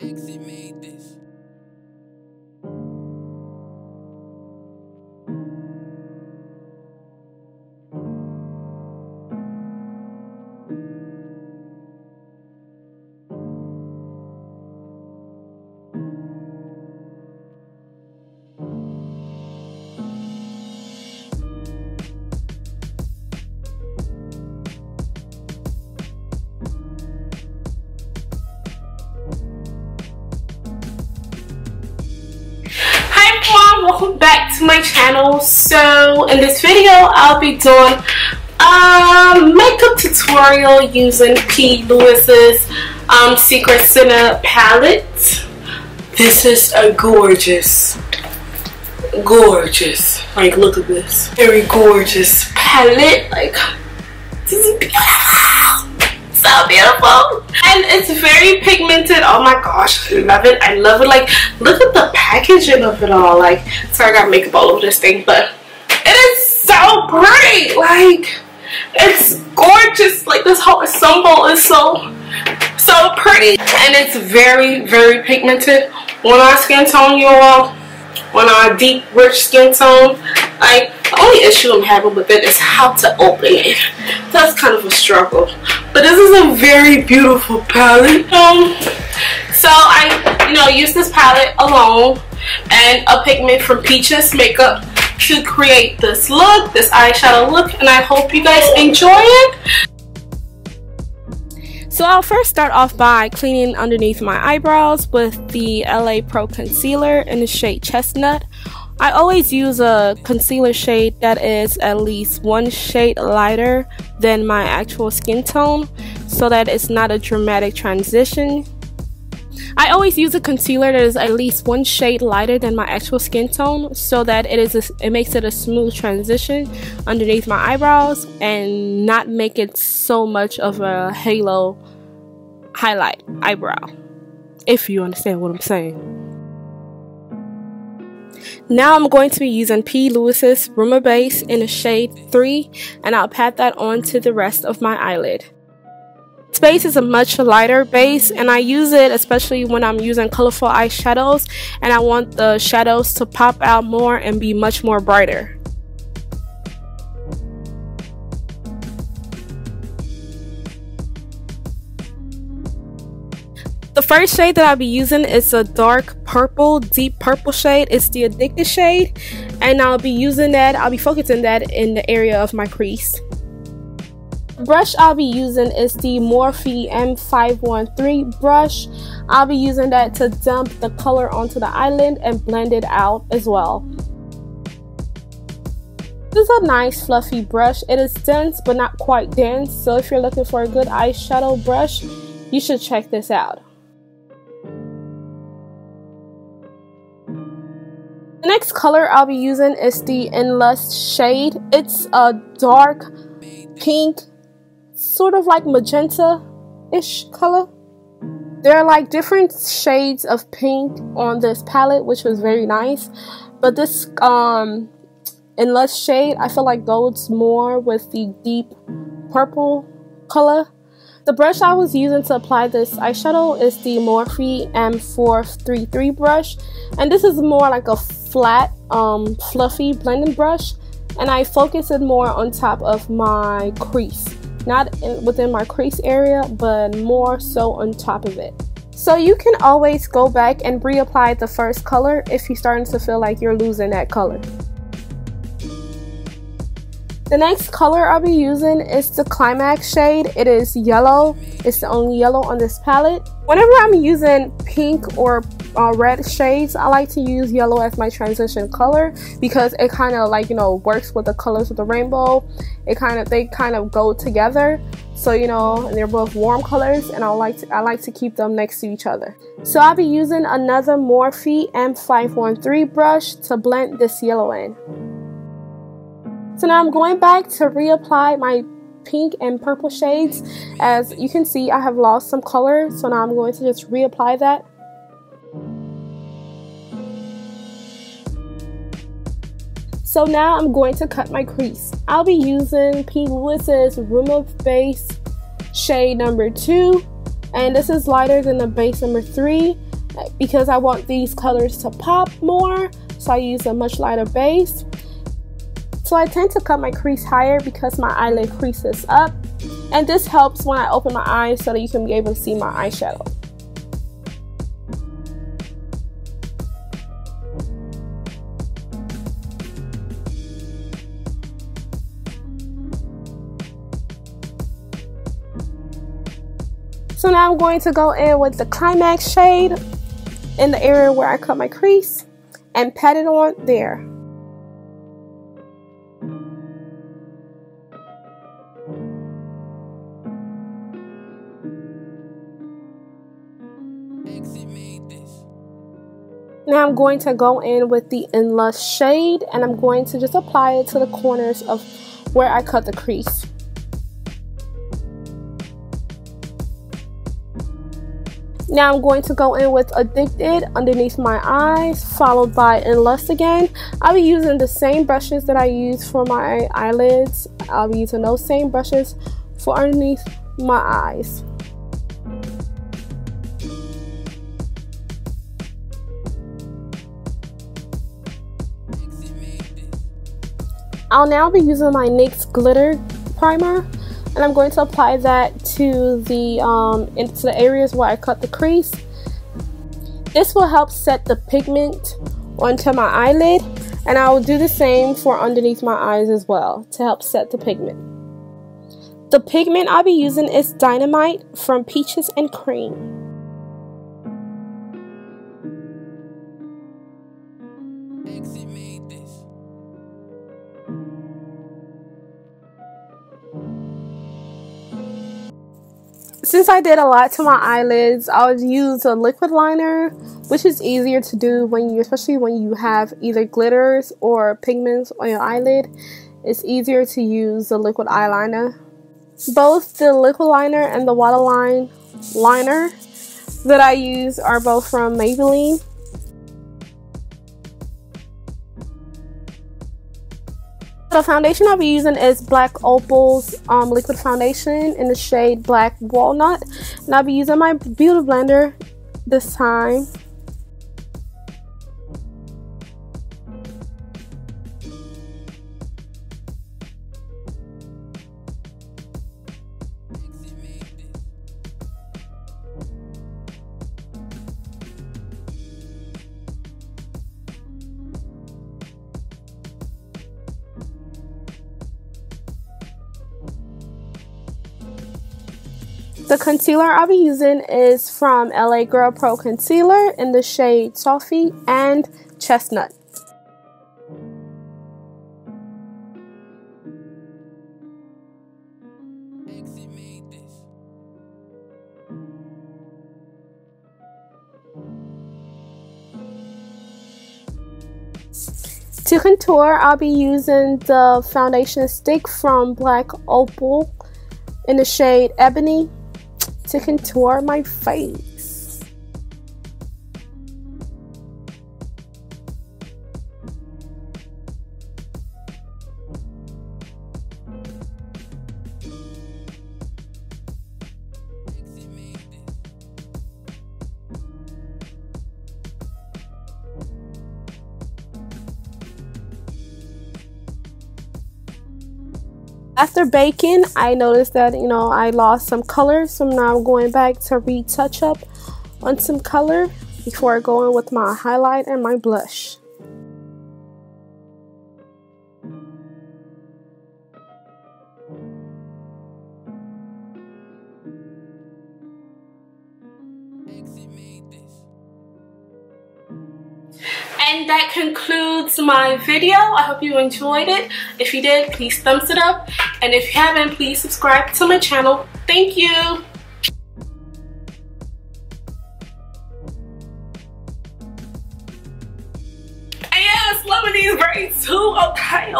Exit made this. Welcome back to my channel. So in this video I'll be doing a makeup tutorial using Louise's Secret Santa palette. This is a gorgeous, like, look at this, very gorgeous palette. Like, this is beautiful, so beautiful, and it's very pigmented. Oh my gosh, I love it. I love it. Like, look at the packaging of it all. Like, sorry, I got makeup all over this thing, but it is so pretty. Like, it's gorgeous. Like, this whole symbol is so pretty, and it's very pigmented on our skin tone, you all. On our deep, rich skin tone. Like, the only issue I'm having with it is how to open it. That's kind of a struggle. But this is a very beautiful palette. So I, use this palette alone and a pigment from Peaches Makeup to create this look, this eyeshadow look, and I hope you guys enjoy it. So I'll first start off by cleaning underneath my eyebrows with the LA Pro Concealer in the shade Chestnut. I always use a concealer shade that is at least one shade lighter than my actual skin tone, so that it's not a dramatic transition. I always use a concealer that is at least one shade lighter than my actual skin tone, so that it makes it a smooth transition underneath my eyebrows and not make it so much of a halo highlight eyebrow, if you understand what I'm saying. Now I'm going to be using Plouise's Rumor base in the shade 3, and I'll pat that onto the rest of my eyelid. This base is a much lighter base, and I use it especially when I'm using colorful eyeshadows and I want the shadows to pop out more and be much more brighter. The first shade that I'll be using is a dark purple, deep purple shade. It's the Addicted shade, and I'll be focusing that in the area of my crease. The brush I'll be using is the Morphe M513 brush. I'll be using that to dump the color onto the eyelid and blend it out as well. This is a nice fluffy brush. It is dense but not quite dense, so if you're looking for a good eyeshadow brush, you should check this out. The next color I'll be using is the Endless shade. It's a dark pink, sort of like magenta-ish color. There are like different shades of pink on this palette, which was very nice. But this Endless shade, I feel like goes more with the deep purple color. The brush I was using to apply this eyeshadow is the Morphe M433 brush, and this is more like a flat, fluffy blending brush, and I focus it more on top of my crease, not within my crease area, but more so on top of it. So you can always go back and reapply the first color if you're starting to feel like you're losing that color. The next color I'll be using is the Climax shade. It is yellow. It's the only yellow on this palette. Whenever I'm using pink or red shades, I like to use yellow as my transition color because it kind of like, works with the colors of the rainbow. They kind of go together. So, and they're both warm colors, and I like to keep them next to each other. So I'll be using another Morphe M513 brush to blend this yellow in. So now I'm going back to reapply my pink and purple shades. As you can see, I have lost some color, so now I'm going to just reapply that. So now I'm going to cut my crease. I'll be using Plouise's Rumor base shade number 2 And this is lighter than the base number 3 because I want these colors to pop more, so I use a much lighter base. So I tend to cut my crease higher because my eyelid creases up, and this helps when I open my eyes so that you can be able to see my eyeshadow. So now I'm going to go in with the Climax shade in the area where I cut my crease and pat it on there. Now I'm going to go in with the In Lust shade, and I'm going to just apply it to the corners of where I cut the crease. Now I'm going to go in with Addicted underneath my eyes, followed by In Lust again. I'll be using the same brushes that I use for my eyelids. I'll be using those same brushes for underneath my eyes. I'll now be using my NYX glitter primer, and I'm going to apply that to the into the areas where I cut the crease. This will help set the pigment onto my eyelid, and I will do the same for underneath my eyes as well to help set the pigment. The pigment I'll be using is Dynamite from Peaches and Cream. Since I did a lot to my eyelids, I would use a liquid liner, which is easier to do when you, especially when you have either glitters or pigments on your eyelid. It's easier to use the liquid eyeliner. Both the liquid liner and the waterline liner that I use are both from Maybelline. The foundation I'll be using is Black Opal's liquid foundation in the shade Black Walnut, and I'll be using my Beauty Blender this time. The concealer I'll be using is from LA Girl Pro Concealer in the shade Toffee and Chestnut. To contour, I'll be using the foundation stick from Black Opal in the shade Ebony to contour my face. After baking, I noticed that, I lost some color, so now I'm going back to retouch up on some color before I go in with my highlight and my blush. And that concludes my video. I hope you enjoyed it. If you did, please thumbs it up. And if you haven't, please subscribe to my channel. Thank you. And yes, loving these braids too. Okay.